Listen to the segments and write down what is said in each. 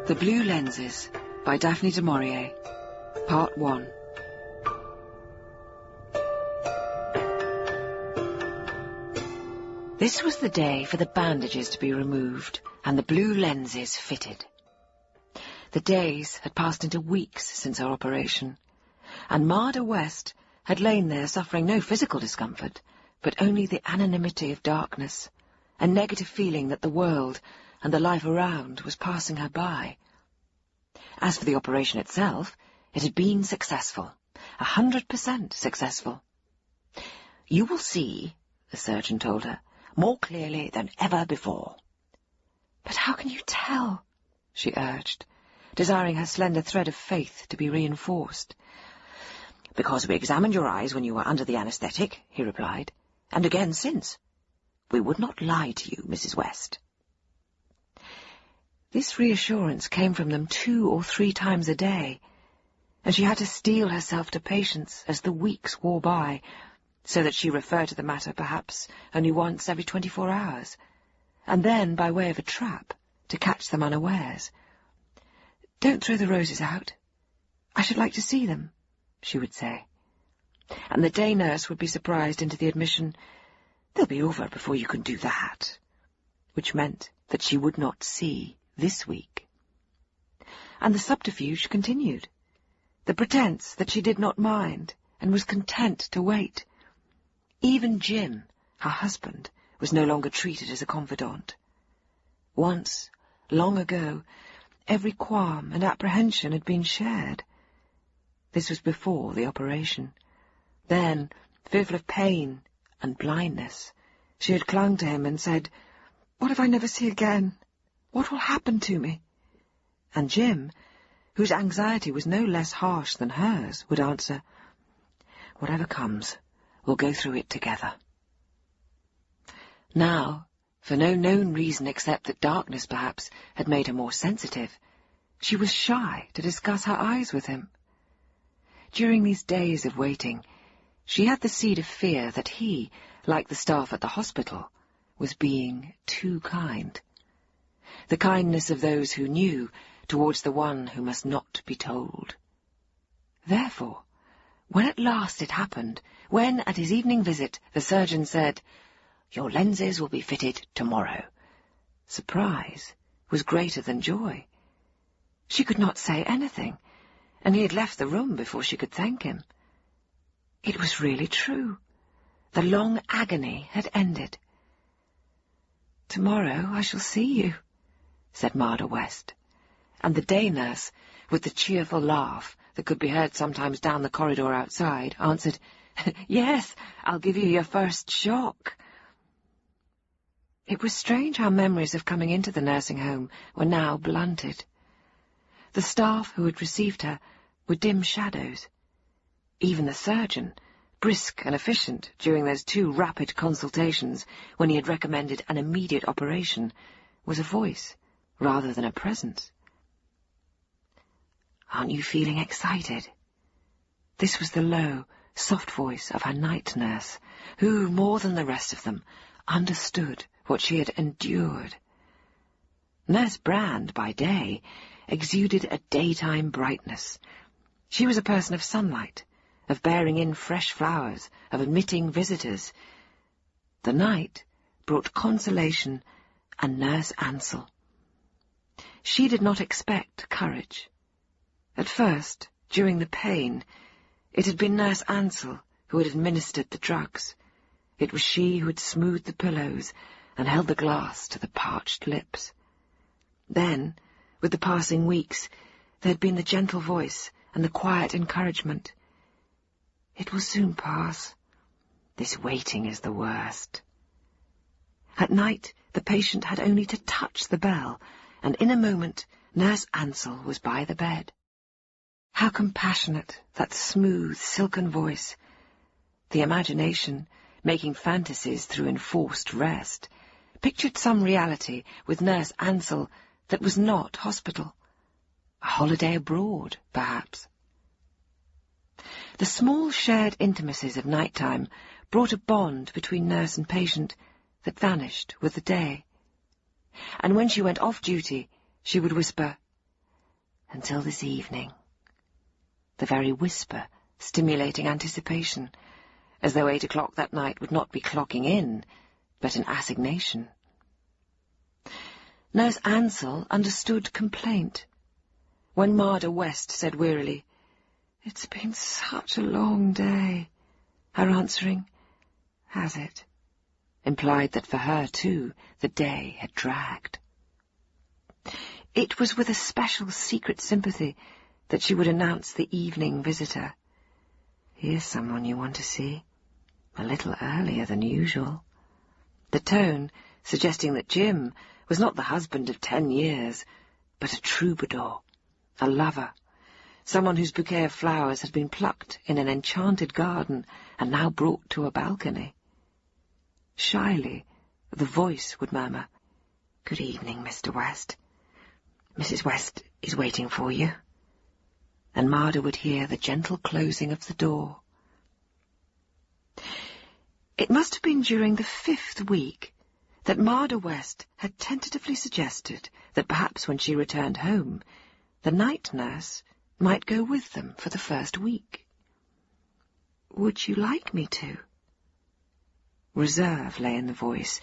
The Blue Lenses by Daphne du Maurier, Part 1. This was the day for the bandages to be removed and the blue lenses fitted. The days had passed into weeks since her operation, and Marda West had lain there suffering no physical discomfort, but only the anonymity of darkness, a negative feeling that the world and the life around was passing her by. As for the operation itself, it had been successful, 100% successful. "You will see," the surgeon told her, "more clearly than ever before." "But how can you tell?" she urged, desiring her slender thread of faith to be reinforced. "Because we examined your eyes when you were under the anaesthetic," he replied, "and again since. We would not lie to you, Mrs. West." This reassurance came from them 2 or 3 times a day, and she had to steel herself to patience as the weeks wore by, so that she referred to the matter perhaps only once every 24 hours, and then by way of a trap, to catch them unawares. "Don't throw the roses out. I should like to see them," she would say. And the day nurse would be surprised into the admission, "They'll be over before you can do that," which meant that she would not see this week. And the subterfuge continued, the pretence that she did not mind and was content to wait. Even Jim, her husband, was no longer treated as a confidant. Once, long ago, every qualm and apprehension had been shared. This was before the operation. Then, fearful of pain and blindness, she had clung to him and said, "What if I never see again? What will happen to me?" And Jim, whose anxiety was no less harsh than hers, would answer, "Whatever comes, we'll go through it together." Now, for no known reason except that darkness, perhaps, had made her more sensitive, she was shy to discuss her eyes with him. During these days of waiting, she had the seed of fear that he, like the staff at the hospital, was being too kind. The kindness of those who knew towards the one who must not be told. Therefore, when at last it happened, when at his evening visit the surgeon said, "Your lenses will be fitted tomorrow," surprise was greater than joy. She could not say anything, and he had left the room before she could thank him. It was really true. The long agony had ended. "Tomorrow I shall see you," said Marda West, and the day nurse, with the cheerful laugh that could be heard sometimes down the corridor outside, answered, "Yes, I'll give you your first shock." It was strange how memories of coming into the nursing home were now blunted. The staff who had received her were dim shadows. Even the surgeon, brisk and efficient during those 2 rapid consultations when he had recommended an immediate operation, was a voice rather than a presence. "Aren't you feeling excited?" This was the low, soft voice of her night nurse, who, more than the rest of them, understood what she had endured. Nurse Brand, by day, exuded a daytime brightness. She was a person of sunlight, of bearing in fresh flowers, of admitting visitors. The night brought consolation and Nurse Ansell. She did not expect courage. At first, during the pain, it had been Nurse Ansell who had administered the drugs. It was she who had smoothed the pillows and held the glass to the parched lips. Then, with the passing weeks, there had been the gentle voice and the quiet encouragement. "It will soon pass. This waiting is the worst." At night, the patient had only to touch the bell, and in a moment Nurse Ansell was by the bed. How compassionate, that smooth, silken voice! The imagination, making fantasies through enforced rest, pictured some reality with Nurse Ansell that was not hospital. A holiday abroad, perhaps. The small shared intimacies of night-time brought a bond between nurse and patient that vanished with the day. And when she went off duty, she would whisper, Until this evening. The very whisper stimulating anticipation, as though 8 o'clock that night would not be clocking in, but an assignation. Nurse Ansell understood complaint. When Marda West said wearily, "It's been such a long day," her answering, "Has it?" implied that for her, too, the day had dragged. It was with a special secret sympathy that she would announce the evening visitor. "Here's someone you want to see. A little earlier than usual." The tone suggesting that Jim was not the husband of 10 years, but a troubadour, a lover, someone whose bouquet of flowers had been plucked in an enchanted garden and now brought to a balcony. Shyly, the voice would murmur, "Good evening, Mr. West. Mrs. West is waiting for you." And Marda would hear the gentle closing of the door. It must have been during the 5th week that Marda West had tentatively suggested that perhaps when she returned home, the night nurse might go with them for the first week. "Would you like me to?" Reserve lay in the voice,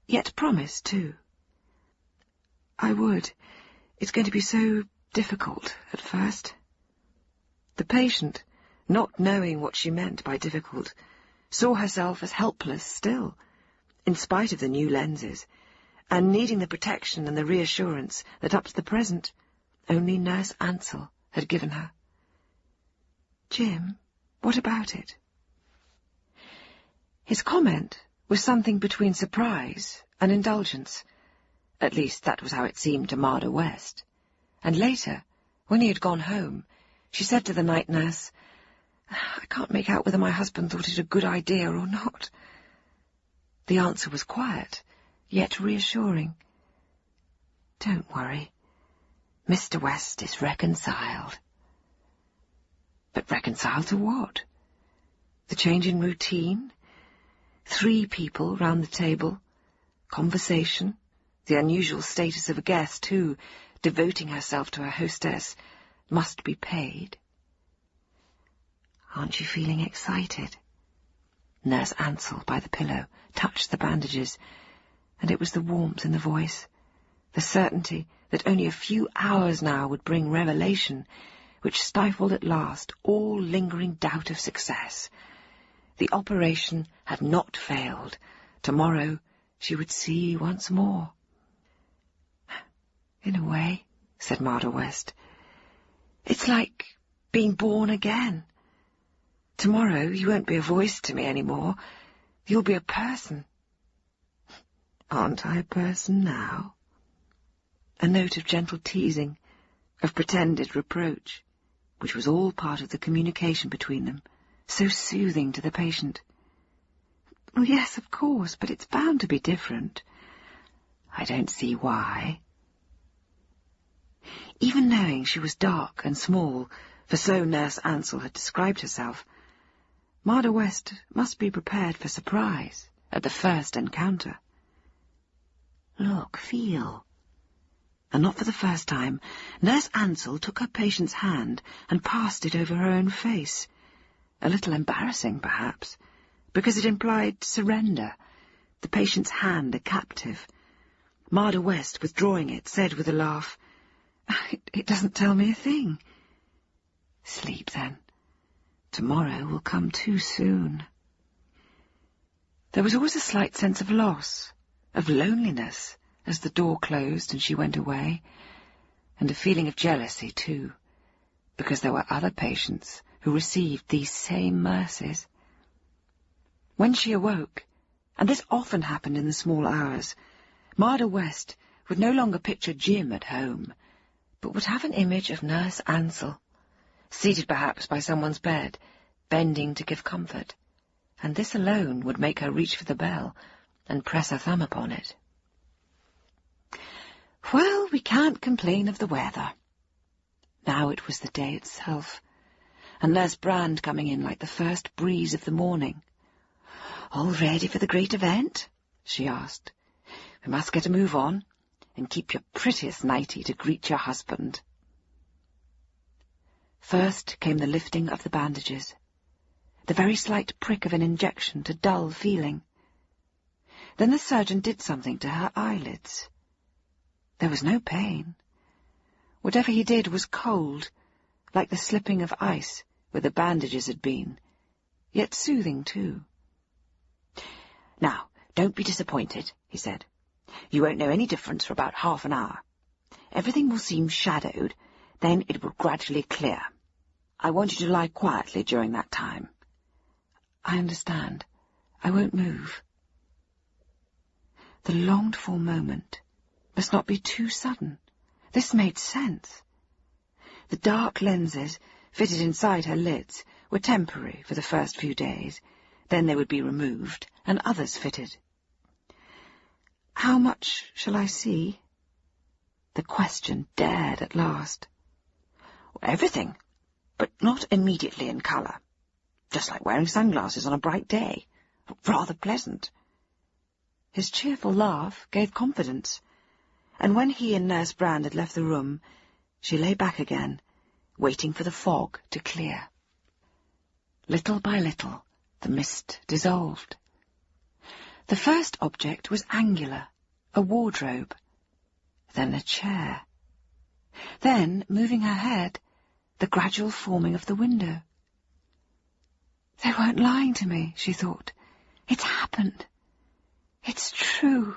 yet promise, too. "I would. It's going to be so difficult at first." The patient, not knowing what she meant by difficult, saw herself as helpless still, in spite of the new lenses, and needing the protection and the reassurance that up to the present only Nurse Ansell had given her. "Jim, what about it?" His comment was something between surprise and indulgence. At least that was how it seemed to Marda West. And later, when he had gone home, she said to the night nurse, "I can't make out whether my husband thought it a good idea or not." The answer was quiet, yet reassuring. "Don't worry. Mr. West is reconciled." But reconciled to what? The change in routine? 3 people round the table, conversation, the unusual status of a guest who, devoting herself to her hostess, must be paid. "Aren't you feeling excited?" Nurse Ansell, by the pillow, touched the bandages, and it was the warmth in the voice, the certainty that only a few hours now would bring revelation, which stifled at last all lingering doubt of success. The operation had not failed. Tomorrow she would see once more. "In a way," said Marda West, "it's like being born again. Tomorrow you won't be a voice to me anymore. You'll be a person." "Aren't I a person now?" A note of gentle teasing, of pretended reproach, which was all part of the communication between them, so soothing to the patient. "Well, yes, of course, but it's bound to be different." "I don't see why." Even knowing she was dark and small, for so Nurse Ansell had described herself, Marda West must be prepared for surprise at the first encounter. "Look, feel." And not for the first time, Nurse Ansell took her patient's hand and passed it over her own face. A little embarrassing, perhaps, because it implied surrender, the patient's hand a captive. Marda West, withdrawing it, said with a laugh, It doesn't tell me a thing." "Sleep, then. Tomorrow will come too soon." There was always a slight sense of loss, of loneliness, as the door closed and she went away, and a feeling of jealousy, too, because there were other patients who received these same mercies. When she awoke, and this often happened in the small hours, Marda West would no longer picture Jim at home, but would have an image of Nurse Ansell, seated perhaps by someone's bed, bending to give comfort, and this alone would make her reach for the bell and press her thumb upon it. Well, we can't complain of the weather. Now it was the day itself, and Nurse Brand coming in like the first breeze of the morning. "All ready for the great event?" she asked. "We must get a move on, and keep your prettiest nightie to greet your husband." First came the lifting of the bandages, the very slight prick of an injection to dull feeling. Then the surgeon did something to her eyelids. There was no pain. Whatever he did was cold, like the slipping of ice where the bandages had been, yet soothing too. "Now, don't be disappointed," he said. "You won't know any difference for about half an hour. Everything will seem shadowed, then it will gradually clear. I want you to lie quietly during that time." "I understand. I won't move." The longed-for moment must not be too sudden. This made sense. The dark lenses fitted inside her lids were temporary for the first few days. Then they would be removed and others fitted. "How much shall I see?" The question dared at last. "Everything, but not immediately in colour. Just like wearing sunglasses on a bright day. Rather pleasant." His cheerful laugh gave confidence, and when he and Nurse Brand had left the room, she lay back again, waiting for the fog to clear. Little by little, the mist dissolved. The first object was angular, a wardrobe, then a chair. Then, moving her head, the gradual forming of the window. "They weren't lying to me," she thought. "It's happened. It's true."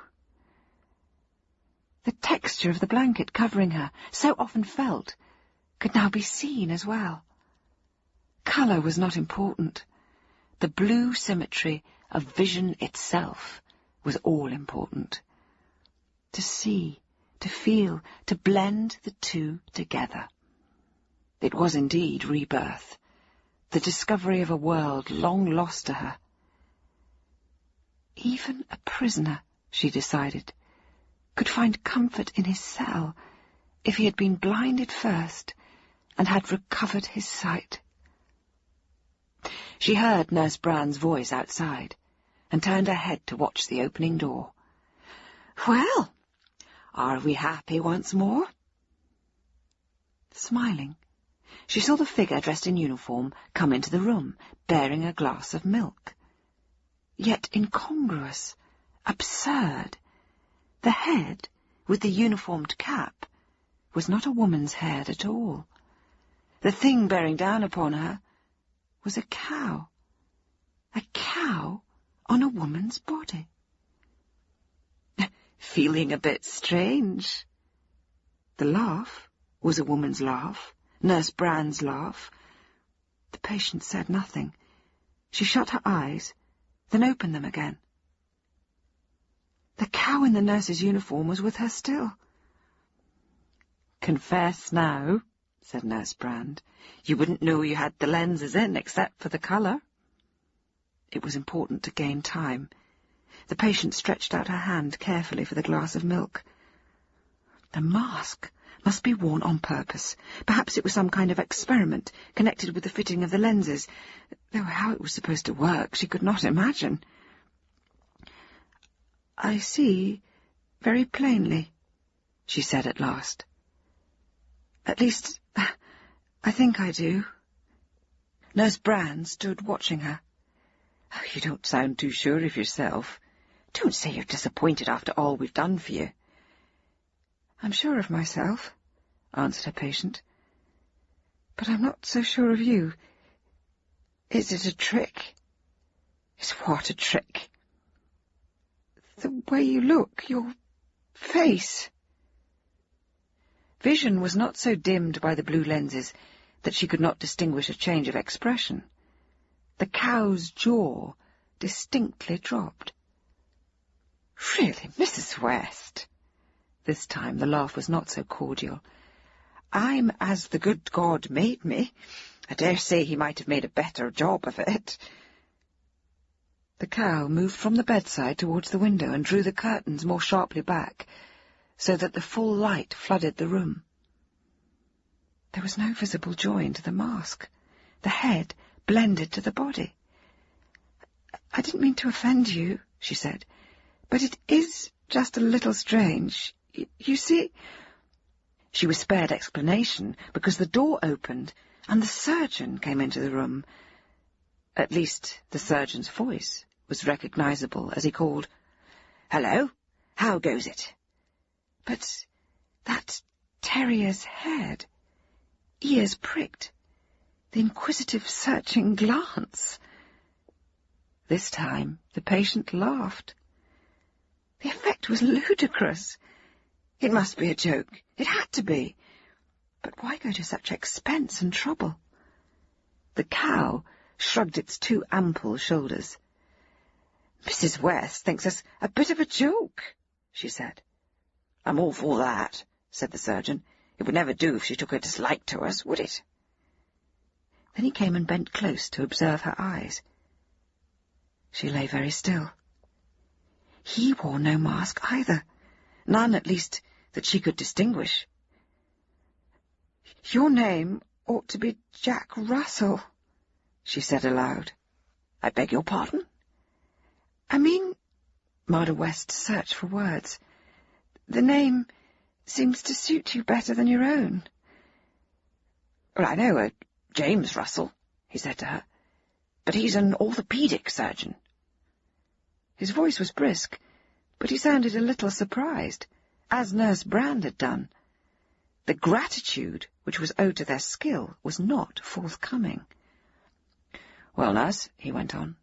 The texture of the blanket covering her, so often felt, could now be seen as well. Colour was not important. The blue symmetry of vision itself was all important. To see, to feel, to blend the two together. It was indeed rebirth, the discovery of a world long lost to her. Even a prisoner, she decided, could find comfort in his cell if he had been blinded first and had recovered his sight. She heard Nurse Brand's voice outside and turned her head to watch the opening door. "Well, are we happy once more?" Smiling, she saw the figure dressed in uniform come into the room, bearing a glass of milk. Yet incongruous, absurd. The head, with the uniformed cap, was not a woman's head at all. The thing bearing down upon her was a cow. A cow on a woman's body. "Feeling a bit strange?" The laugh was a woman's laugh, Nurse Brand's laugh. The patient said nothing. She shut her eyes, then opened them again. The cow in the nurse's uniform was with her still. "Confess now," said Nurse Brand. "You wouldn't know you had the lenses in except for the colour." It was important to gain time. The patient stretched out her hand carefully for the glass of milk. The mask must be worn on purpose. Perhaps it was some kind of experiment connected with the fitting of the lenses, though how it was supposed to work she could not imagine. "I see very plainly," she said at last. "At least, I think I do." Nurse Brand stood watching her. "Oh, you don't sound too sure of yourself. Don't say you're disappointed after all we've done for you." "I'm sure of myself," answered her patient. "But I'm not so sure of you. Is it a trick?" "Is what a trick?" "The way you look, your face." Vision was not so dimmed by the blue lenses that she could not distinguish a change of expression. The cow's jaw distinctly dropped. "Really, Mrs. West." This time the laugh was not so cordial. "I'm as the good God made me. I dare say he might have made a better job of it." The cow moved from the bedside towards the window and drew the curtains more sharply back, so that the full light flooded the room. There was no visible join to the mask. The head blended to the body. "I didn't mean to offend you," she said, "but it is just a little strange. You see—" She was spared explanation because the door opened and the surgeon came into the room. At least the surgeon's voice was recognisable as he called, "Hello, how goes it?" But that terrier's head, ears pricked, the inquisitive searching glance. This time the patient laughed. The effect was ludicrous. It must be a joke. It had to be. But why go to such expense and trouble? The cow shrugged its two ample shoulders. "Mrs. West thinks us a bit of a joke," she said. "I'm all for that," said the surgeon. "It would never do if she took a dislike to us, would it?" Then he came and bent close to observe her eyes. She lay very still. He wore no mask either, none, at least, that she could distinguish. "Your name ought to be Jack Russell," she said aloud. "I beg your pardon?" "I mean," Marda West searched for words, "the name seems to suit you better than your own." "Well, I know a James Russell," he said to her, "but he's an orthopaedic surgeon." His voice was brisk, but he sounded a little surprised, as Nurse Brand had done. The gratitude which was owed to their skill was not forthcoming. "Well, nurse," he went on,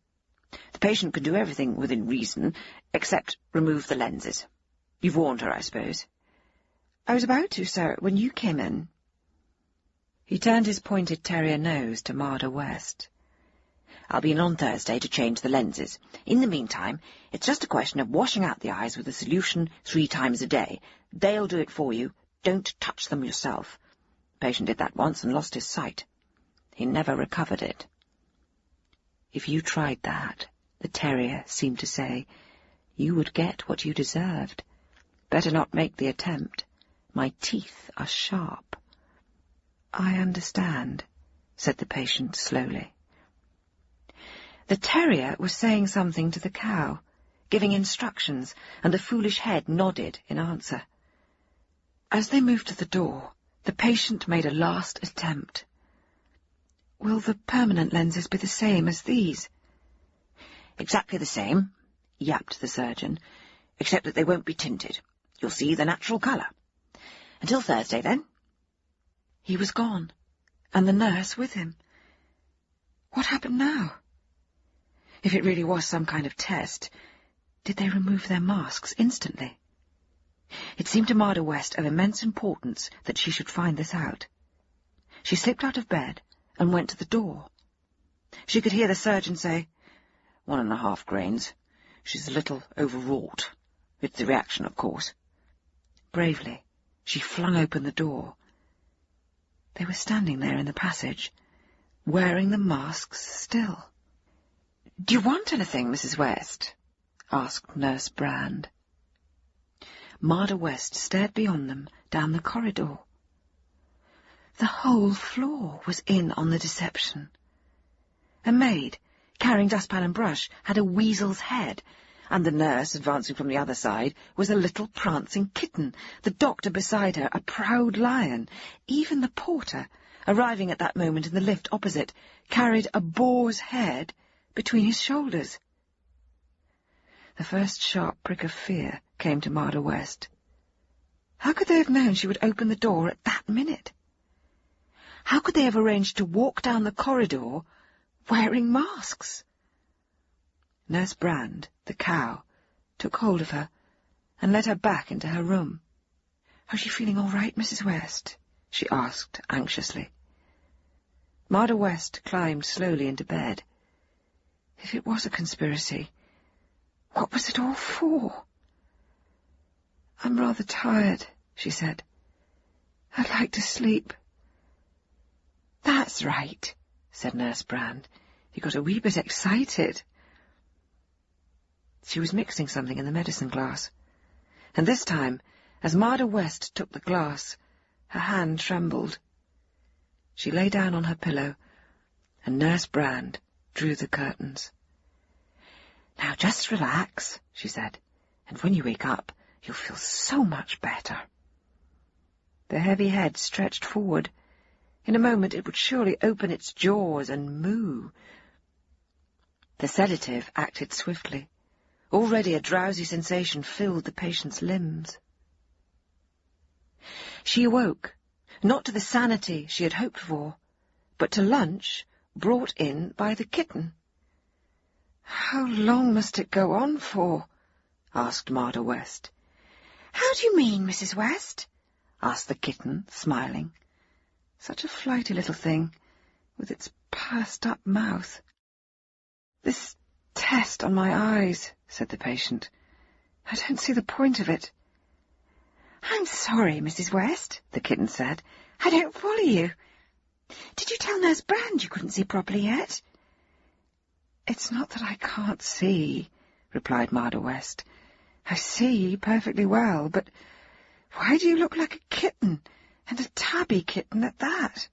"the patient can do everything within reason, except remove the lenses. You've warned her, I suppose?" "I was about to, sir, when you came in." He turned his pointed terrier nose to Marda West. "I'll be in on Thursday to change the lenses. In the meantime, it's just a question of washing out the eyes with a solution 3 times a day. They'll do it for you. Don't touch them yourself. The patient did that once and lost his sight. He never recovered it." "If you tried that," the terrier seemed to say, "you would get what you deserved. Better not make the attempt. My teeth are sharp." "I understand," said the patient slowly. The terrier was saying something to the cow, giving instructions, and the foolish head nodded in answer. As they moved to the door, the patient made a last attempt. "Will the permanent lenses be the same as these?" "Exactly the same," yapped the surgeon, "except that they won't be tinted. You'll see the natural colour. Until Thursday, then." He was gone, and the nurse with him. What happened now? If it really was some kind of test, did they remove their masks instantly? It seemed to Marda West of immense importance that she should find this out. She slipped out of bed and went to the door. She could hear the surgeon say, 1½ grains. She's a little overwrought. It's the reaction, of course." Bravely, she flung open the door. They were standing there in the passage, wearing the masks still. "Do you want anything, Mrs. West?" asked Nurse Brand. Marda West stared beyond them down the corridor. The whole floor was in on the deception. A maid, carrying dustpan and brush, had a weasel's head, and the nurse, advancing from the other side, was a little prancing kitten, the doctor beside her a proud lion. Even the porter, arriving at that moment in the lift opposite, carried a boar's head between his shoulders. The first sharp prick of fear came to Marda West. How could they have known she would open the door at that minute? How could they have arranged to walk down the corridor wearing masks? Nurse Brand, the cow, took hold of her and led her back into her room. "Are you feeling all right, Mrs. West?" she asked anxiously. Marda West climbed slowly into bed. If it was a conspiracy, what was it all for? "I'm rather tired," she said. "I'd like to sleep." "That's right," said Nurse Brand. "You got a wee bit excited." She was mixing something in the medicine glass, and this time, as Marda West took the glass, her hand trembled. She lay down on her pillow, and Nurse Brand drew the curtains. "Now just relax," she said, "and when you wake up, you'll feel so much better." The heavy head stretched forward. In a moment it would surely open its jaws and moo. The sedative acted swiftly. Already a drowsy sensation filled the patient's limbs. She awoke, not to the sanity she had hoped for, but to lunch brought in by the kitten. "How long must it go on for?" asked Marda West. "How do you mean, Mrs. West?" asked the kitten, smiling. Such a flighty little thing, with its pursed-up mouth. "This test on my eyes," said the patient. "I don't see the point of it." "I'm sorry, Mrs. West," the kitten said. "I don't follow you. Did you tell Nurse Brand you couldn't see properly yet?" "It's not that I can't see," replied Marda West. "I see perfectly well, but why do you look like a kitten, and a tabby kitten at that?"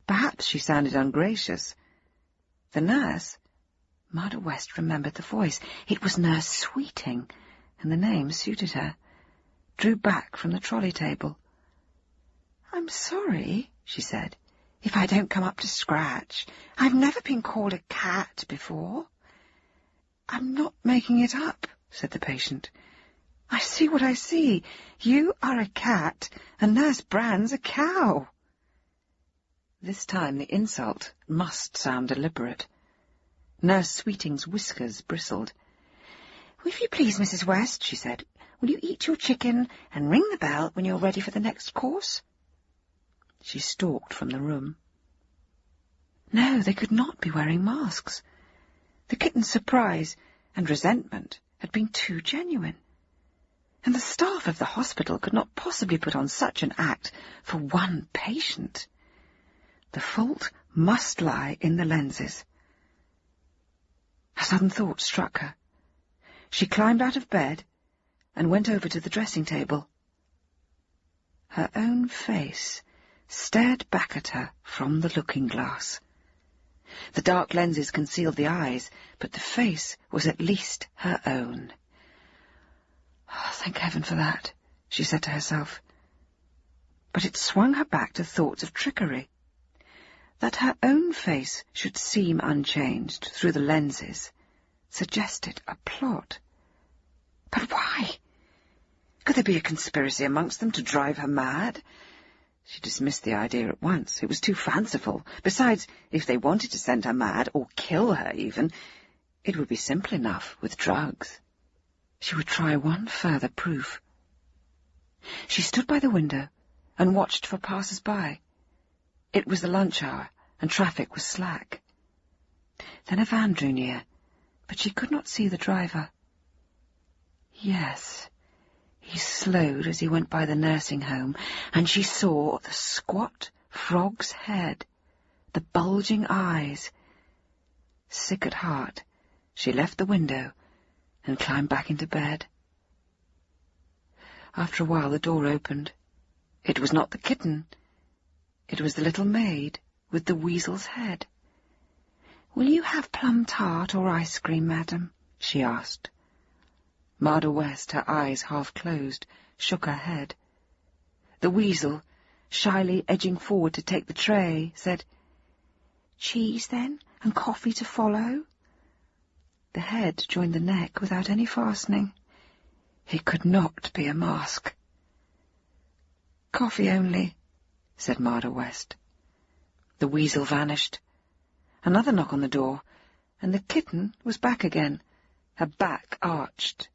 Perhaps she sounded ungracious. The nurse, Marda West remembered the voice. It was Nurse Sweeting, and the name suited her. Drew back from the trolley table. "I'm sorry," she said, "if I don't come up to scratch. I've never been called a cat before." "I'm not making it up," said the patient. "I see what I see. You are a cat, and Nurse Brand's a cow." This time the insult must sound deliberate. Nurse Sweeting's whiskers bristled. "If you please, Mrs. West," she said, "will you eat your chicken and ring the bell when you're ready for the next course?" She stalked from the room. No, they could not be wearing masks. The kitten's surprise and resentment had been too genuine. And the staff of the hospital could not possibly put on such an act for one patient. The fault must lie in the lenses. A sudden thought struck her. She climbed out of bed and went over to the dressing table. Her own face stared back at her from the looking-glass. The dark lenses concealed the eyes, but the face was at least her own. "Oh, thank heaven for that," she said to herself. But it swung her back to thoughts of trickery. That her own face should seem unchanged through the lenses suggested a plot. But why? Could there be a conspiracy amongst them to drive her mad? She dismissed the idea at once. It was too fanciful. Besides, if they wanted to send her mad, or kill her even, it would be simple enough with drugs. She would try one further proof. She stood by the window and watched for passers-by. It was the lunch hour, and traffic was slack. Then a van drew near, but she could not see the driver. Yes, he slowed as he went by the nursing home, and she saw the squat frog's head, the bulging eyes. Sick at heart, she left the window and climbed back into bed. After a while the door opened. It was not the kitten. It was the little maid with the weasel's head. "Will you have plum tart or ice cream, madam?" she asked. Marda West, her eyes half closed, shook her head. The weasel, shyly edging forward to take the tray, said, "Cheese, then, and coffee to follow?" The head joined the neck without any fastening. It could not be a mask. "Coffee only," said Marda West. The weasel vanished. Another knock on the door, and the kitten was back again, her back arched.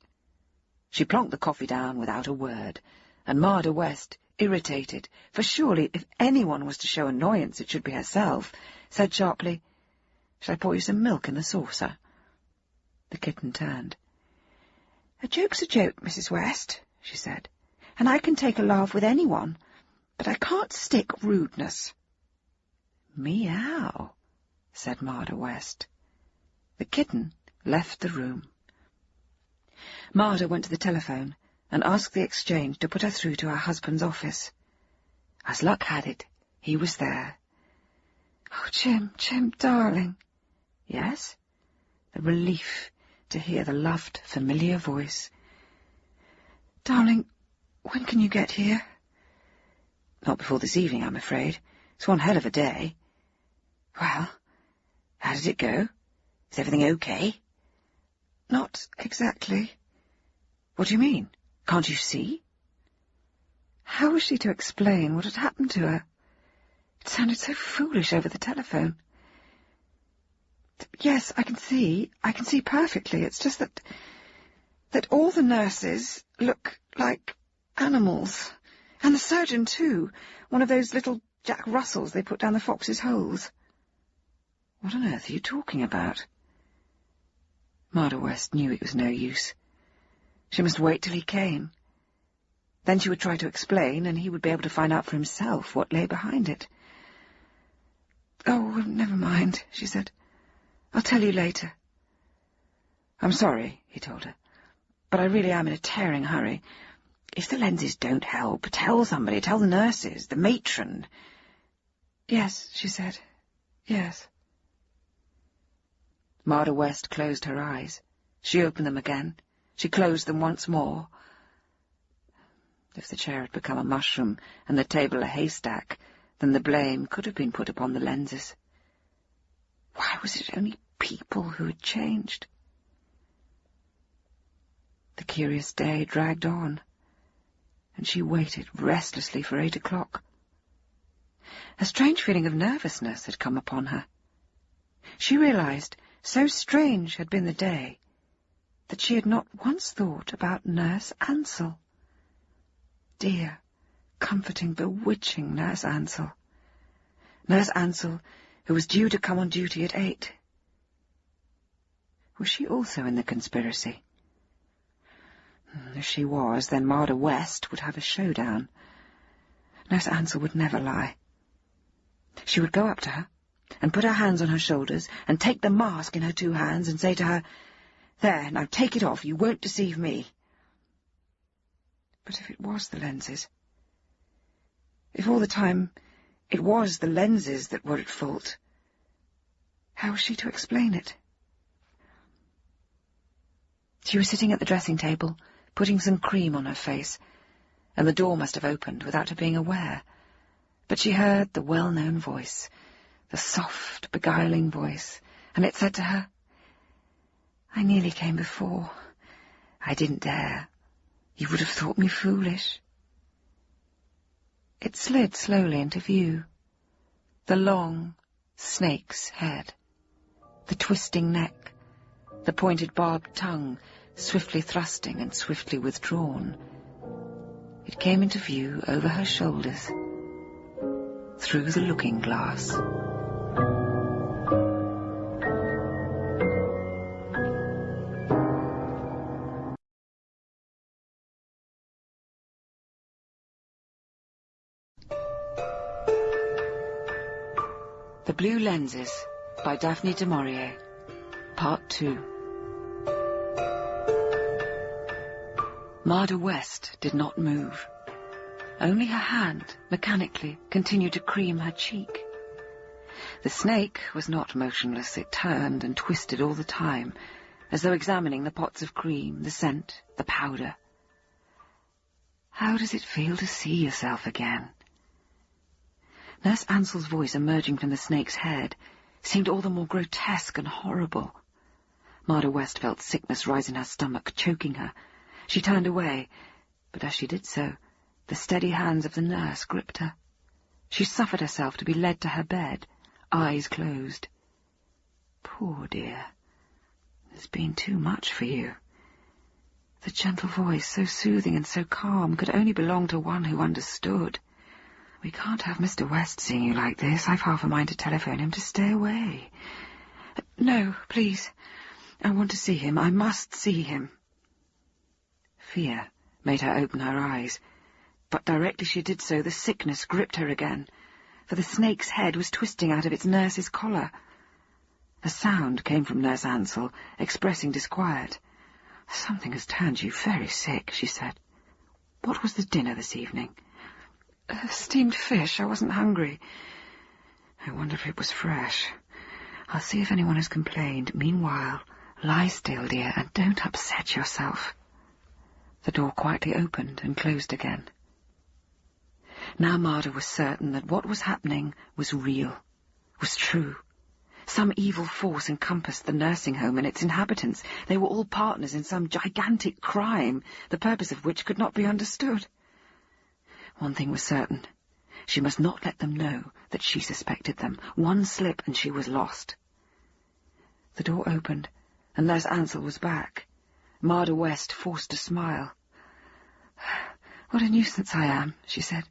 She plonked the coffee down without a word, and Marda West, irritated, for surely if anyone was to show annoyance it should be herself, said sharply, "Shall I pour you some milk in the saucer?" The kitten turned. "A joke's a joke, Mrs. West," she said, "and I can take a laugh with anyone, but I can't stick rudeness." "Meow," said Marda West. The kitten left the room. Marda went to the telephone and asked the exchange to put her through to her husband's office. As luck had it, he was there. "Oh, Jim, darling." "Yes?" The relief to hear the loved, familiar voice. "Darling, when can you get here?" Not before this evening, I'm afraid. It's one hell of a day. Well, how did it go? Is everything okay? Not exactly. What do you mean? Can't you see? How was she to explain what had happened to her? It sounded so foolish over the telephone. Yes, I can see perfectly. It's just that all the nurses look like animals. And the surgeon, too. One of those little Jack Russells they put down the foxes' holes. What on earth are you talking about? Marda West knew it was no use. She must wait till he came. Then she would try to explain, and he would be able to find out for himself what lay behind it. Oh, never mind, she said. I'll tell you later. I'm sorry, he told her, but I really am in a tearing hurry. If the lenses don't help, tell somebody, tell the nurses, the matron. Yes, she said, yes. Marda West closed her eyes. She opened them again. She closed them once more. If the chair had become a mushroom and the table a haystack, then the blame could have been put upon the lenses. Why was it only people who had changed? The curious day dragged on, and she waited restlessly for 8 o'clock. A strange feeling of nervousness had come upon her. She realized so strange had been the day that she had not once thought about Nurse Ansell. Dear, comforting, bewitching Nurse Ansell. Nurse Ansell, who was due to come on duty at 8. Was she also in the conspiracy? If she was, then Marda West would have a showdown. Nurse Ansell would never lie. She would go up to her and put her hands on her shoulders and take the mask in her 2 hands and say to her, "There, now take it off, you won't deceive me." But if it was the lenses, if all the time it was the lenses that were at fault, how was she to explain it? She was sitting at the dressing table, putting some cream on her face, and the door must have opened without her being aware. But she heard the well-known voice, the soft, beguiling voice, and it said to her, "I nearly came before. I didn't dare. You would have thought me foolish." It slid slowly into view. The long snake's head, the twisting neck, the pointed barbed tongue, swiftly thrusting and swiftly withdrawn. It came into view over her shoulders, through the looking-glass. The Blue Lenses by Daphne du Maurier, Part 2. Marda West did not move. Only her hand, mechanically, continued to cream her cheek. The snake was not motionless. It turned and twisted all the time, as though examining the pots of cream, the scent, the powder. How does it feel to see yourself again? Nurse Ansell's voice emerging from the snake's head seemed all the more grotesque and horrible. Marda West felt sickness rise in her stomach, choking her. She turned away, but as she did so, the steady hands of the nurse gripped her. She suffered herself to be led to her bed, eyes closed. Poor dear, it's been too much for you. The gentle voice, so soothing and so calm, could only belong to one who understood. We can't have Mr. West seeing you like this. I've half a mind to telephone him to stay away. No, please. I want to see him. I must see him. Fear made her open her eyes, but directly she did so, the sickness gripped her again, for the snake's head was twisting out of its nurse's collar. A sound came from Nurse Ansell, expressing disquiet. "Something has turned you very sick," she said. "What was the dinner this evening?" "Steamed fish. I wasn't hungry." "I wonder if it was fresh. I'll see if anyone has complained. Meanwhile, lie still, dear, and don't upset yourself." The door quietly opened and closed again. Now Marda was certain that what was happening was real, was true. Some evil force encompassed the nursing home and its inhabitants. They were all partners in some gigantic crime, the purpose of which could not be understood. One thing was certain. She must not let them know that she suspected them. One slip and she was lost. The door opened, and Nurse Ansell was back. Marda West forced a smile. "What a nuisance I am," she said.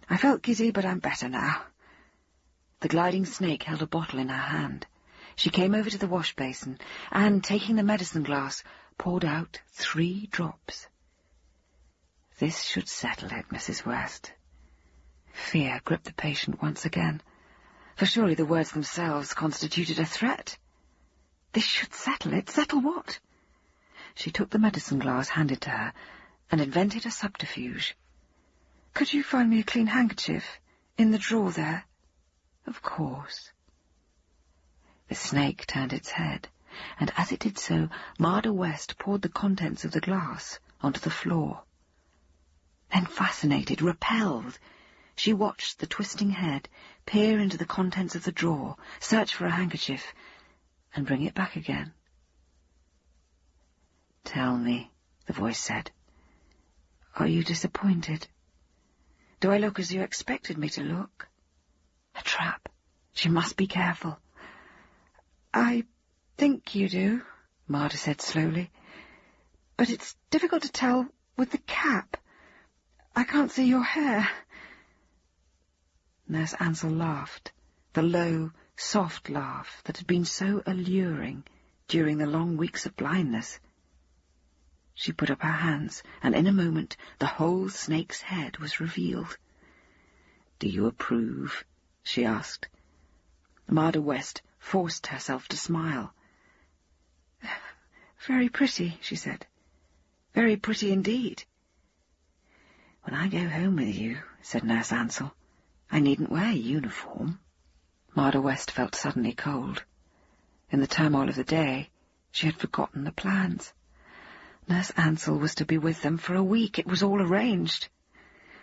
"I felt giddy, but I'm better now." The gliding snake held a bottle in her hand. She came over to the wash basin and, taking the medicine glass, poured out 3 drops. This should settle it, Mrs. West. Fear gripped the patient once again, for surely the words themselves constituted a threat. This should settle it. Settle what? She took the medicine glass handed to her and invented a subterfuge. "Could you find me a clean handkerchief in the drawer there?" "Of course." The snake turned its head, and as it did so, Marda West poured the contents of the glass onto the floor. Then, fascinated, repelled, she watched the twisting head peer into the contents of the drawer, search for a handkerchief, and bring it back again. "Tell me," the voice said, "are you disappointed? Do I look as you expected me to look? A trap. She must be careful." "I think you do," Marda said slowly. "But it's difficult to tell with the cap. I can't see your hair." Nurse Ansell laughed, the low, soft laugh that had been so alluring during the long weeks of blindness. She put up her hands, and in a moment the whole snake's head was revealed. "Do you approve?" she asked. Marda West forced herself to smile. "Very pretty," she said. "Very pretty indeed." "When I go home with you," said Nurse Ansell, "I needn't wear a uniform." Marda West felt suddenly cold. In the turmoil of the day, she had forgotten the plans. Nurse Ansell was to be with them for a week. It was all arranged.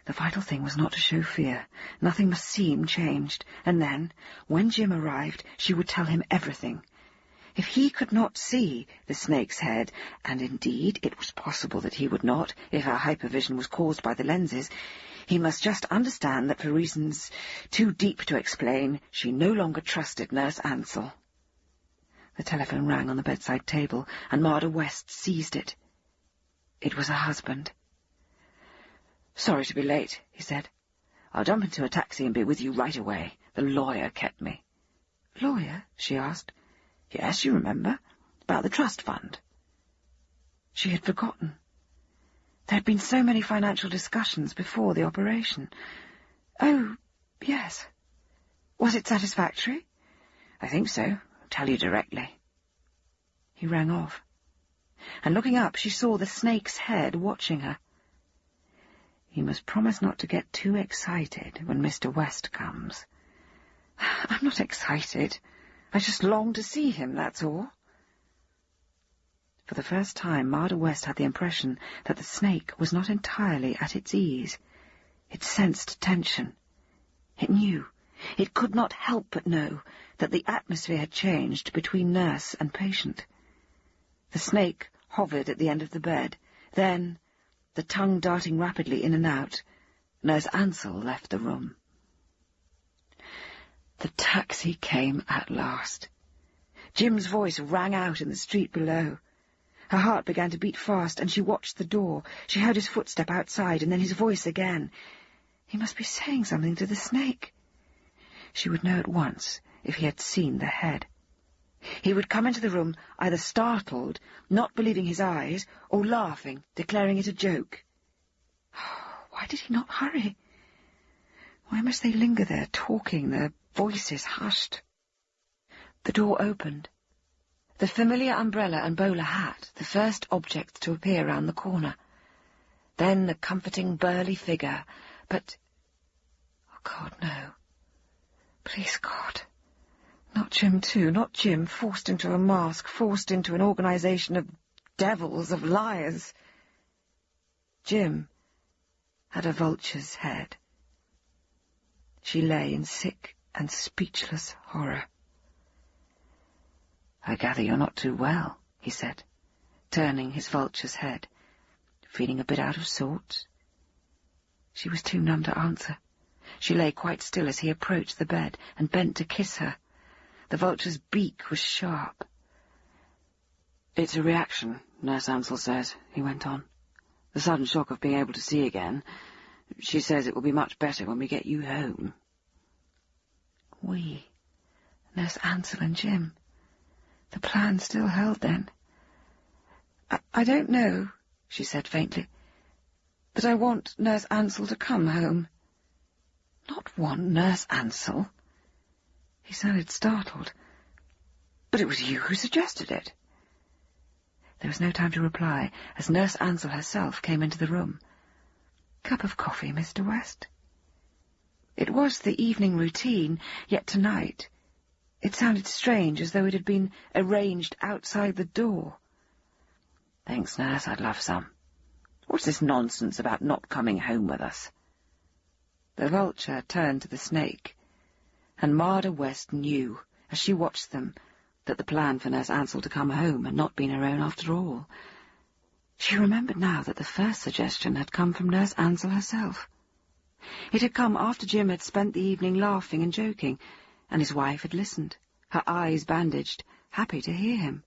The vital thing was not to show fear. Nothing must seem changed. And then, when Jim arrived, she would tell him everything. If he could not see the snake's head, and indeed it was possible that he would not, if her hypervision was caused by the lenses, he must just understand that for reasons too deep to explain, she no longer trusted Nurse Ansell. The telephone rang on the bedside table, and Marda West seized it. It was her husband. "Sorry to be late," he said. "I'll jump into a taxi and be with you right away. The lawyer kept me." "Lawyer?" she asked. "Yes, you remember. About the trust fund." She had forgotten. There had been so many financial discussions before the operation. "Oh, yes. Was it satisfactory?" "I think so. I'll tell you directly." He rang off, and looking up she saw the snake's head watching her. "You must promise not to get too excited when Mr. West comes." "I'm not excited. I just long to see him, that's all." For the first time, Marda West had the impression that the snake was not entirely at its ease. It sensed tension. It knew, it could not help but know, that the atmosphere had changed between nurse and patient. The snake hovered at the end of the bed. Then, the tongue darting rapidly in and out, Nurse Ansell left the room. The taxi came at last. Jim's voice rang out in the street below. Her heart began to beat fast, and she watched the door. She heard his footstep outside, and then his voice again. He must be saying something to the snake. She would know at once if he had seen the head. He would come into the room either startled, not believing his eyes, or laughing, declaring it a joke. Why did he not hurry? Why must they linger there, talking, their voices hushed? The door opened. The familiar umbrella and bowler hat, the first objects to appear round the corner. Then the comforting, burly figure, but... Oh, God, no. Please, God. Not Jim, too, not Jim, forced into a mask, forced into an organisation of devils, of liars. Jim had a vulture's head, She lay in sick and speechless horror. "I gather you're not too well," he said, turning his vulture's head. "Feeling a bit out of sorts?" She was too numb to answer. She lay quite still as he approached the bed and bent to kiss her. The vulture's beak was sharp. "It's a reaction, Nurse Ansell says," he went on. "The sudden shock of being able to see again. She says it will be much better when we get you home." We, Nurse Ansell and Jim. The plan still held then. I don't know," she said faintly, "that I want Nurse Ansell to come home." "Not want Nurse Ansell?" He sounded startled. "But it was you who suggested it." There was no time to reply, as Nurse Ansell herself came into the room. "Cup of coffee, Mr. West?" It was the evening routine, yet tonight it sounded strange, as though it had been arranged outside the door. "Thanks, Nurse, I'd love some. What's this nonsense about not coming home with us?" The vulture turned to the snake, and Marda West knew, as she watched them, that the plan for Nurse Ansell to come home had not been her own after all. She remembered now that the first suggestion had come from Nurse Ansell herself. It had come after Jim had spent the evening laughing and joking, and his wife had listened, her eyes bandaged, happy to hear him.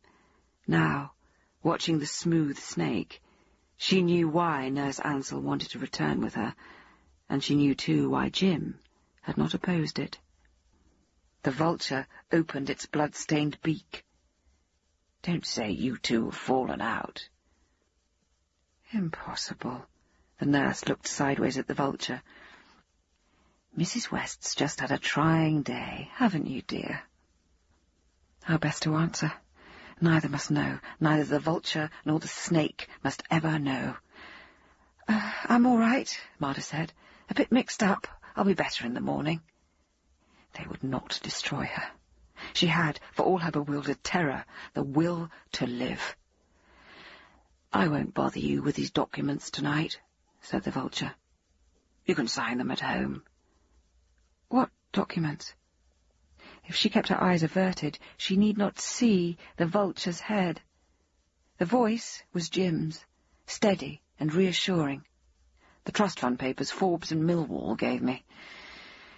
Now, watching the smooth snake, she knew why Nurse Ansell wanted to return with her, and she knew too why Jim had not opposed it. The vulture opened its blood-stained beak. "Don't say you two have fallen out." "Impossible." The nurse looked sideways at the vulture. "Mrs. West's just had a trying day, haven't you, dear?" How best to answer? Neither must know. Neither the vulture nor the snake must ever know. I'm all right," Marda said. "A bit mixed up. I'll be better in the morning." They would not destroy her. She had, for all her bewildered terror, the will to live. "I won't bother you with these documents tonight," said the vulture. "You can sign them at home." "What documents?" If she kept her eyes averted, she need not see the vulture's head. The voice was Jim's, steady and reassuring. "The trust fund papers Forbes and Millwall gave me.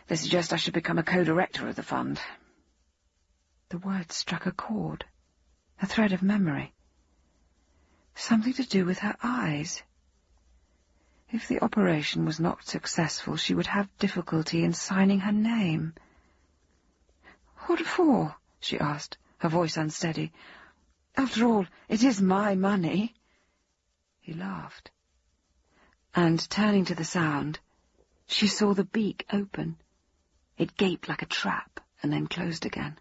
They suggest I should become a co-director of the fund." The words struck a chord, a thread of memory. Something to do with her eyes. If the operation was not successful, she would have difficulty in signing her name. "What for?" she asked, her voice unsteady. "After all, it is my money." He laughed. And, turning to the sound, she saw the beak open. It gaped like a trap and then closed again.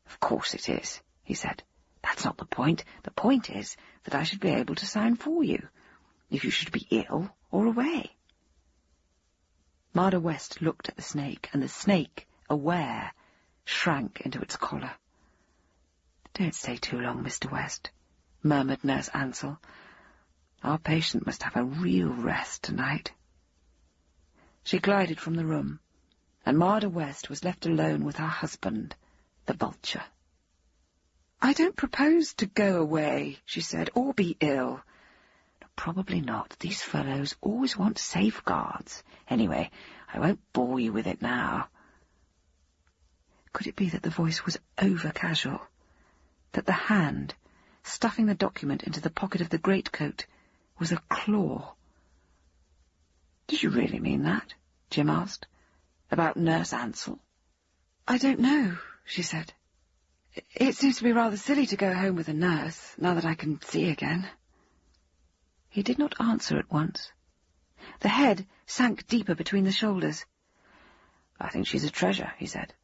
"Of course it is," he said. "That's not the point. The point is that I should be able to sign for you, if you should be ill or away." Marda West looked at the snake, and the snake, aware, shrank into its collar. "Don't stay too long, Mr. West," murmured Nurse Ansell. "Our patient must have a real rest tonight." She glided from the room, and Marda West was left alone with her husband, the vulture. "I don't propose to go away," she said, "or be ill." "Probably not. These fellows always want safeguards. Anyway, I won't bore you with it now." Could it be that the voice was over-casual? That the hand, stuffing the document into the pocket of the greatcoat, was a claw? "Did you really mean that?" Jim asked. "About Nurse Ansell?" "I don't know," she said. "It seems to be rather silly to go home with a nurse, now that I can see again." He did not answer at once. The head sank deeper between the shoulders. "I think she's a treasure," he said.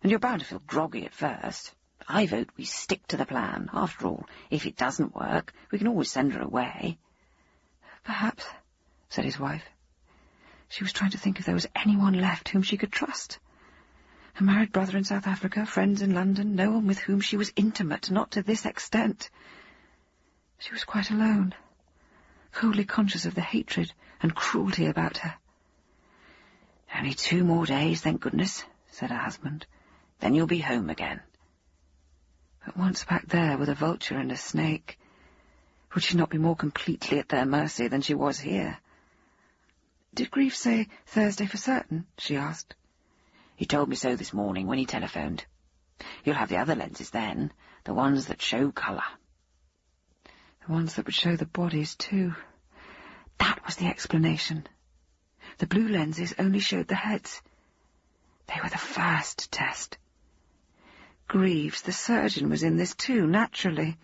"And you're bound to feel groggy at first. I vote we stick to the plan. After all, if it doesn't work, we can always send her away." "Perhaps," said his wife. She was trying to think if there was anyone left whom she could trust. A married brother in South Africa, friends in London, no one with whom she was intimate, not to this extent. She was quite alone, coldly conscious of the hatred and cruelty about her. Only 2 more days, thank goodness, said her husband. Then you'll be home again. But once back there with a vulture and a snake, would she not be more completely at their mercy than she was here? Did Grief say Thursday for certain? She asked. He told me so this morning when he telephoned. You'll have the other lenses then, the ones that show colour. The ones that would show the bodies, too. That was the explanation. The blue lenses only showed the heads. They were the first test. Greaves, the surgeon, was in this too, naturally.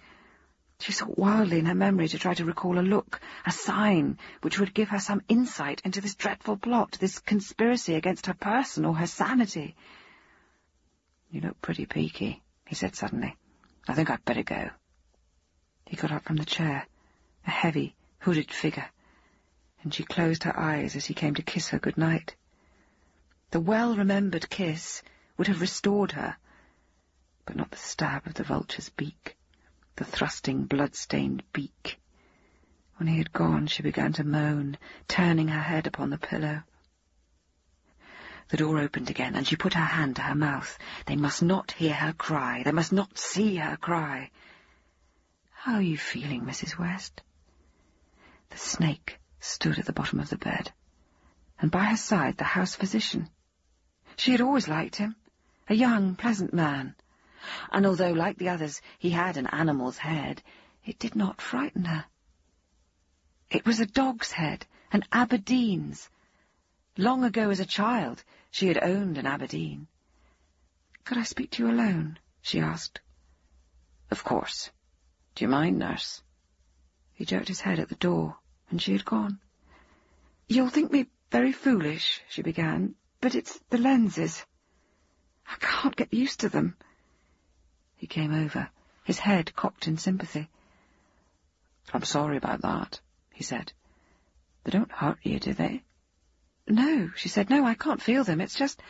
She sought wildly in her memory to try to recall a look, a sign, which would give her some insight into this dreadful plot, this conspiracy against her person or her sanity. You look pretty peaky, he said suddenly. I think I'd better go. He got up from the chair, a heavy, hooded figure, and she closed her eyes as he came to kiss her good night. The well-remembered kiss would have restored her, but not the stab of the vulture's beak. The thrusting, blood-stained beak. When he had gone, she began to moan, turning her head upon the pillow. The door opened again, and she put her hand to her mouth. They must not hear her cry. They must not see her cry. How are you feeling, Mrs. West? The snake stood at the bottom of the bed, and by her side the house physician. She had always liked him, a young, pleasant man. And although, like the others, he had an animal's head, it did not frighten her. It was a dog's head, an Aberdeen's. Long ago as a child, she had owned an Aberdeen. "Could I speak to you alone?" she asked. "Of course. Do you mind, nurse?" He jerked his head at the door, and she had gone. "You'll think me very foolish," she began, "but it's the lenses. I can't get used to them." He came over, his head cocked in sympathy. "I'm sorry about that," he said. "They don't hurt you, do they?" "No," she said. "No, I can't feel them. It's just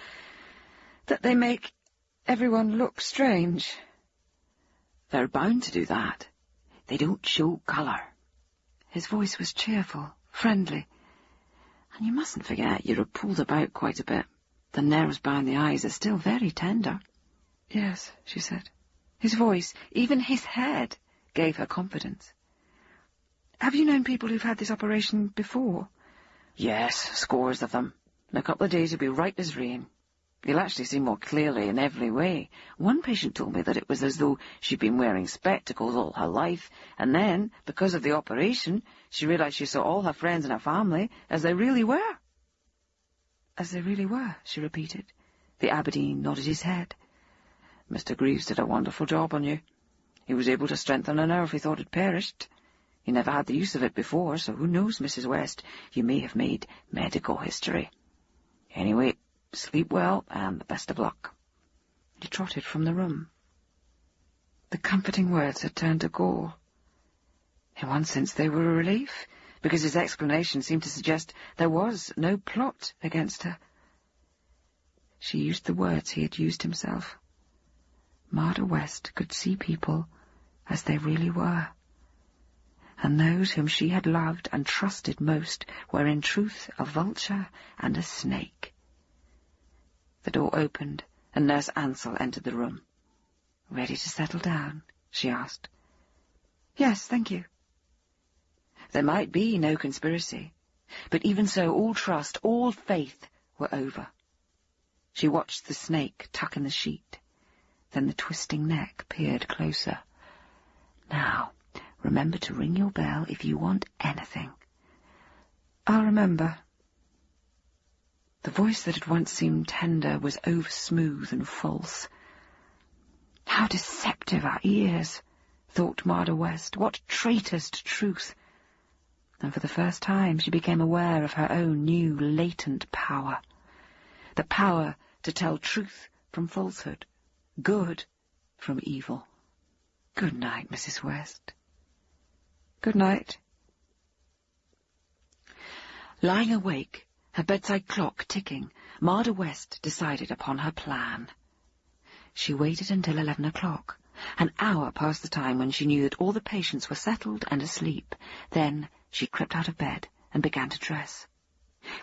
that they make everyone look strange." "They're bound to do that. They don't show colour." His voice was cheerful, friendly. "And you mustn't forget you're pulled about quite a bit. The nerves behind the eyes are still very tender." "Yes," she said. His voice, even his head, gave her confidence. "Have you known people who've had this operation before?" "Yes, scores of them. In a couple of days you'll be right as rain. You'll actually see more clearly in every way. One patient told me that it was as though she'd been wearing spectacles all her life, and then, because of the operation, she realized she saw all her friends and her family as they really were." "As they really were," she repeated. The Aberdeen nodded his head. "Mr. Greaves did a wonderful job on you. He was able to strengthen a nerve he thought had perished. He never had the use of it before, so who knows, Mrs. West, you may have made medical history. Anyway, sleep well, and the best of luck." He trotted from the room. The comforting words had turned to gall. In one sense they were a relief, because his explanation seemed to suggest there was no plot against her. She used the words he had used himself. Marda West could see people as they really were, and those whom she had loved and trusted most were in truth a vulture and a snake. The door opened, and Nurse Ansell entered the room. "Ready to settle down?" she asked. "Yes, thank you." There might be no conspiracy, but even so all trust, all faith were over. She watched the snake tuck in the sheet. Then the twisting neck peered closer. "Now, remember to ring your bell if you want anything." "I'll remember." The voice that had once seemed tender was over-smooth and false. How deceptive are ears, thought Marda West. What traitors to truth. And for the first time she became aware of her own new latent power. The power to tell truth from falsehood, good from evil. "Good night, Mrs. West." "Good night." Lying awake, her bedside clock ticking, Marda West decided upon her plan. She waited until 11 o'clock, an hour past the time when she knew that all the patients were settled and asleep. Then she crept out of bed and began to dress.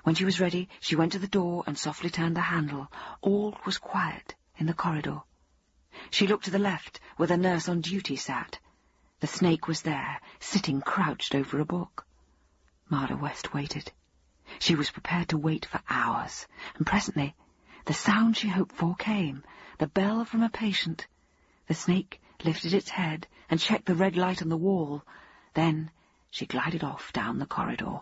When she was ready, she went to the door and softly turned the handle. All was quiet in the corridor. She looked to the left, where the nurse on duty sat. The snake was there, sitting crouched over a book. Marda West waited. She was prepared to wait for hours, and presently the sound she hoped for came, the bell from a patient. The snake lifted its head and checked the red light on the wall. Then she glided off down the corridor.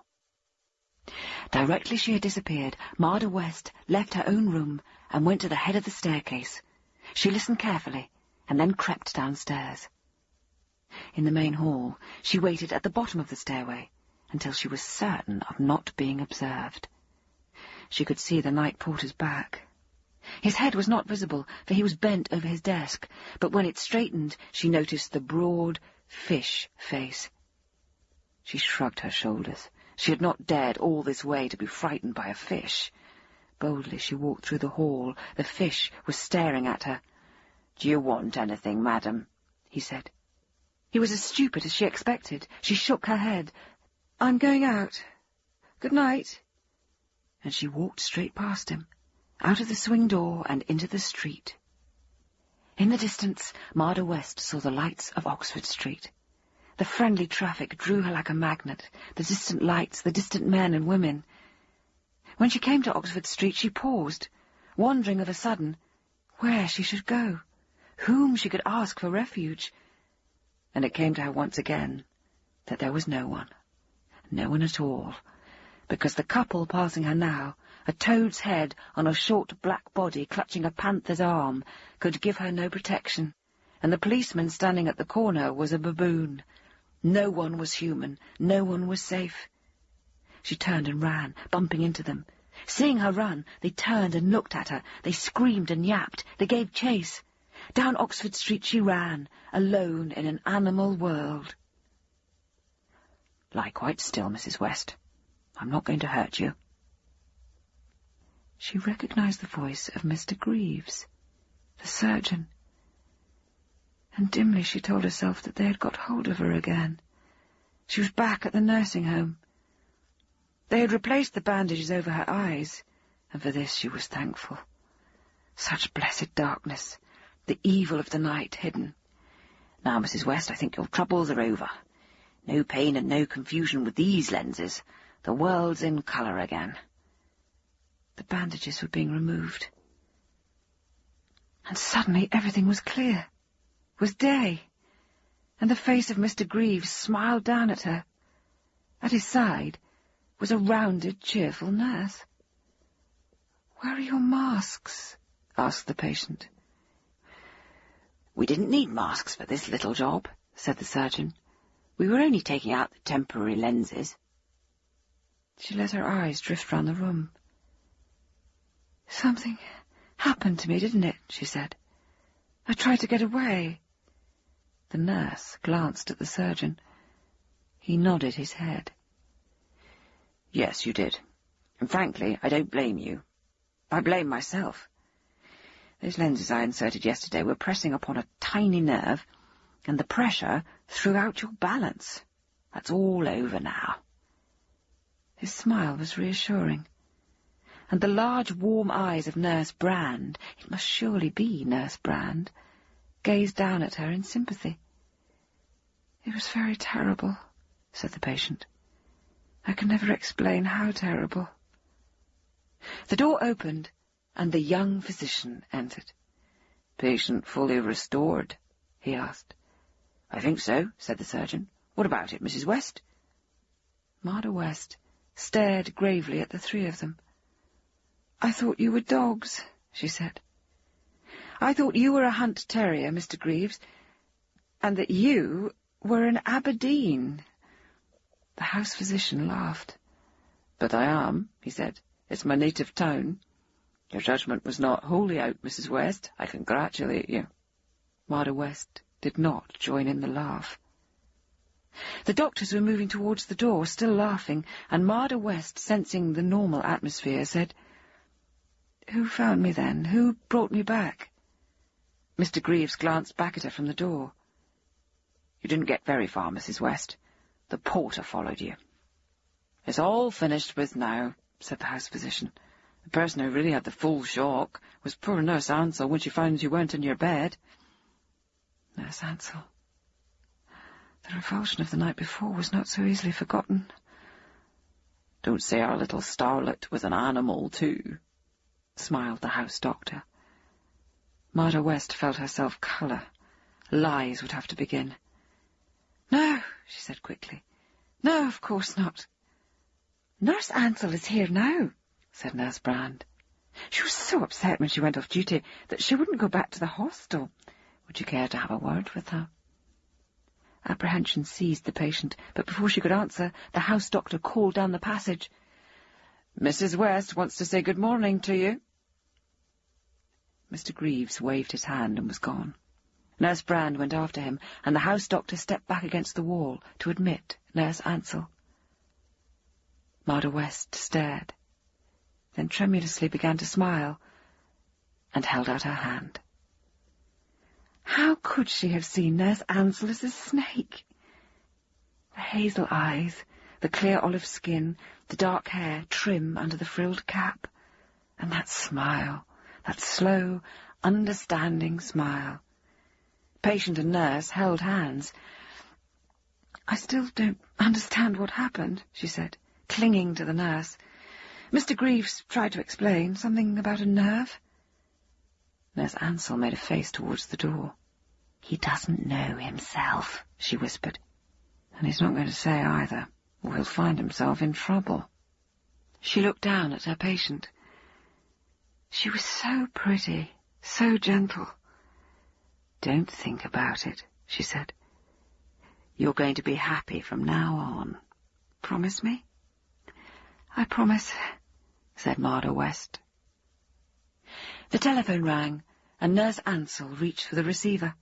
Directly she had disappeared, Marda West left her own room and went to the head of the staircase. She listened carefully and then crept downstairs. In the main hall, she waited at the bottom of the stairway until she was certain of not being observed. She could see the night porter's back. His head was not visible, for he was bent over his desk, but when it straightened, she noticed the broad fish face. She shrugged her shoulders. She had not dared all this way to be frightened by a fish. Boldly she walked through the hall. The fish was staring at her. "Do you want anything, madam?" he said. He was as stupid as she expected. She shook her head. "I'm going out. Good night." And she walked straight past him, out of the swing door and into the street. In the distance, Marda West saw the lights of Oxford Street. The friendly traffic drew her like a magnet, the distant lights, the distant men and women. When she came to Oxford Street, she paused, wondering of a sudden where she should go, whom she could ask for refuge. And it came to her once again that there was no one at all, because the couple passing her now, a toad's head on a short black body clutching a panther's arm, could give her no protection, and the policeman standing at the corner was a baboon. No one was human, no one was safe. She turned and ran, bumping into them. Seeing her run, they turned and looked at her. They screamed and yapped. They gave chase. Down Oxford Street she ran, alone in an animal world. "Lie quite still, Mrs. West. I'm not going to hurt you." She recognized the voice of Mr. Greaves, the surgeon, and dimly she told herself that they had got hold of her again. She was back at the nursing home. They had replaced the bandages over her eyes, and for this she was thankful. Such blessed darkness, the evil of the night hidden. "Now, Mrs. West, I think your troubles are over. No pain and no confusion with these lenses. The world's in colour again." The bandages were being removed. And suddenly everything was clear, was day, and the face of Mr. Greaves smiled down at her. At his side was a rounded, cheerful nurse. "Where are your masks?" asked the patient. "We didn't need masks for this little job," said the surgeon. "We were only taking out the temporary lenses." She let her eyes drift round the room. "Something happened to me, didn't it?" she said. "I tried to get away." The nurse glanced at the surgeon. He nodded his head. "Yes, you did. And frankly, I don't blame you. I blame myself. Those lenses I inserted yesterday were pressing upon a tiny nerve, and the pressure threw out your balance. That's all over now." His smile was reassuring, and the large, warm eyes of Nurse Brand, it must surely be Nurse Brand, gazed down at her in sympathy. "It was very terrible," said the patient. "I can never explain how terrible." The door opened, and the young physician entered. "Patient fully restored?" he asked. "I think so," said the surgeon. "What about it, Mrs. West?" Marda West stared gravely at the three of them. "I thought you were dogs," she said. "I thought you were a hunt terrier, Mr. Greaves, and that you were an Aberdeen." The house physician laughed. "But I am," he said. "It's my native town. Your judgment was not wholly out, Mrs. West. I congratulate you." Marda West did not join in the laugh. The doctors were moving towards the door, still laughing, and Marda West, sensing the normal atmosphere, said, "Who found me then? Who brought me back?" Mr. Greaves glanced back at her from the door. "You didn't get very far, Mrs. West. The porter followed you. It's all finished with now. said the house physician. The person who really had the full shock was poor Nurse Ansell when she found you weren't in your bed. Nurse Ansell. The revulsion of the night before was not so easily forgotten. Don't say our little starlet was an animal, too, smiled the house doctor. Marda West felt herself colour. Lies would have to begin. No, she said quickly. No, of course not. Nurse Ansell is here now, said Nurse Brand. She was so upset when she went off duty that she wouldn't go back to the hostel. Would you care to have a word with her? Apprehension seized the patient, but before she could answer, the house doctor called down the passage. Mrs. West wants to say good morning to you. Mr. Greaves waved his hand and was gone. Nurse Brand went after him, and the house doctor stepped back against the wall to admit Nurse Ansell. Marda West stared, then tremulously began to smile, and held out her hand. How could she have seen Nurse Ansell as a snake? The hazel eyes, the clear olive skin, the dark hair trim under the frilled cap, and that smile, that slow, understanding smile. Patient and nurse held hands. I still don't understand what happened, she said, clinging to the nurse. Mr. Greaves tried to explain something about a nerve. Nurse Ansell made a face towards the door. He doesn't know himself, she whispered. And he's not going to say either, or he'll find himself in trouble. She looked down at her patient. She was so pretty, so gentle. Don't think about it, she said. You're going to be happy from now on. Promise me? I promise, said Marda West. The telephone rang, and Nurse Ansell reached for the receiver.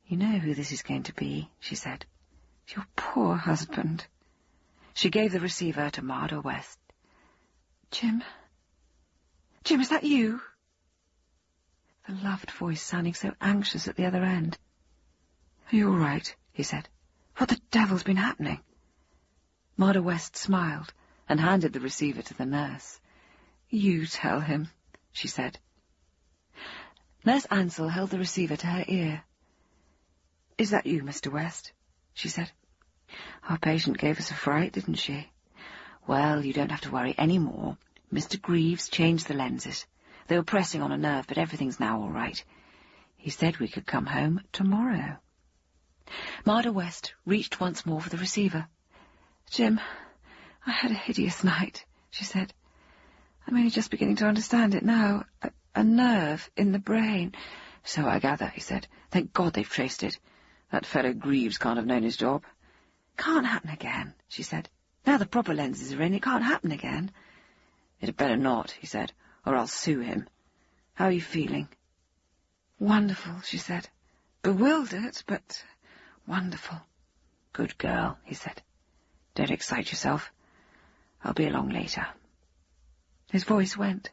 You know who this is going to be, she said. Your poor husband. She gave the receiver to Marda West. Jim? Jim, is that you? The loved voice sounding so anxious at the other end. Are you all right? He said. What the devil's been happening? Marda West smiled and handed the receiver to the nurse. You tell him, she said. Nurse Ansell held the receiver to her ear. Is that you, Mr. West? She said. Our patient gave us a fright, didn't she? Well, you don't have to worry any more. Mr. Greaves changed the lenses. They were pressing on a nerve, but everything's now all right. He said we could come home tomorrow. Marda West reached once more for the receiver. Jim, I had a hideous night, she said. I'm only just beginning to understand it now. A nerve in the brain. So I gather, he said. Thank God they've traced it. That fellow Greaves can't have known his job. Can't happen again, she said. Now the proper lenses are in, it can't happen again. It had better not, he said, or I'll sue him. How are you feeling? Wonderful, she said. Bewildered, but wonderful. Good girl, he said. Don't excite yourself. I'll be along later. His voice went.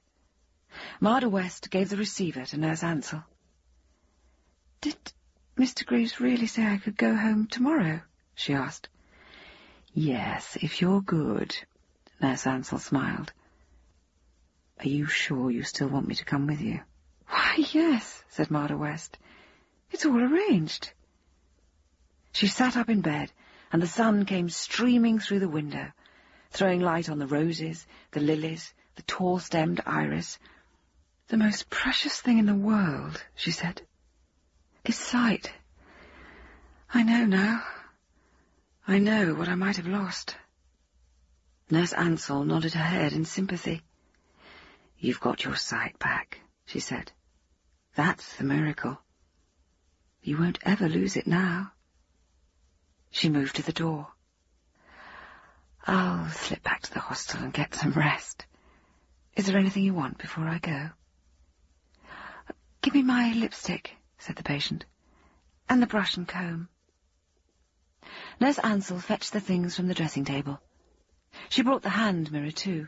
Marda West gave the receiver to Nurse Ansell. Did Mr. Greaves really say I could go home tomorrow? She asked. Yes, if you're good, Nurse Ansell smiled. Are you sure you still want me to come with you? Why, yes, said Marda West. It's all arranged. She sat up in bed, and the sun came streaming through the window, throwing light on the roses, the lilies, the tall-stemmed iris. The most precious thing in the world, she said, is sight. I know now. I know what I might have lost. Nurse Ansell nodded her head in sympathy. You've got your sight back, she said. That's the miracle. You won't ever lose it now. She moved to the door. I'll slip back to the hostel and get some rest. Is there anything you want before I go? Give me my lipstick, said the patient, and the brush and comb. Nurse Ansell fetched the things from the dressing table. She brought the hand mirror too,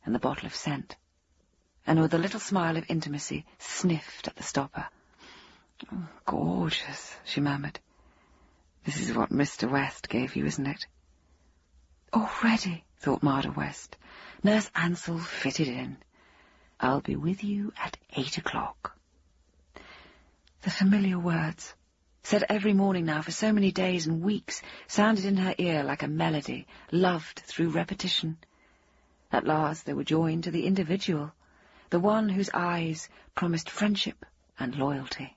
and the bottle of scent, and with a little smile of intimacy sniffed at the stopper. Oh, gorgeous, she murmured. This is what Mr. West gave you, isn't it? Already, thought Marda West. Nurse Ansell fitted in. I'll be with you at 8 o'clock. The familiar words, said every morning now for so many days and weeks, sounded in her ear like a melody, loved through repetition. At last they were joined to the individual, the one whose eyes promised friendship and loyalty.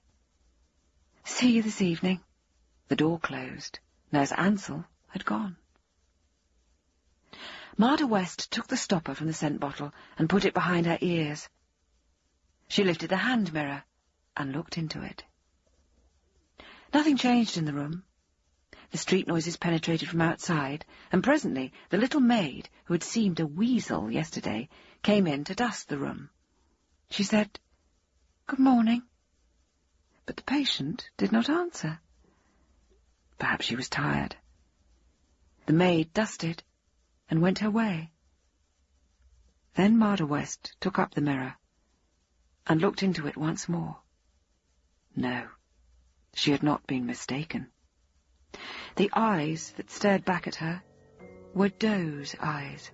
See you this evening. The door closed. Nurse Ansell had gone. Marda West took the stopper from the scent bottle and put it behind her ears. She lifted the hand mirror and looked into it. Nothing changed in the room. The street noises penetrated from outside, and presently the little maid, who had seemed a weasel yesterday, came in to dust the room. She said, "Good morning." But the patient did not answer. Perhaps she was tired. The maid dusted and went her way. Then Marda West took up the mirror and looked into it once more. No, she had not been mistaken. The eyes that stared back at her were doe's eyes,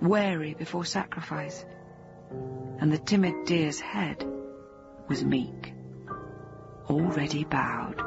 wary before sacrifice, and the timid deer's head was meek, already bowed.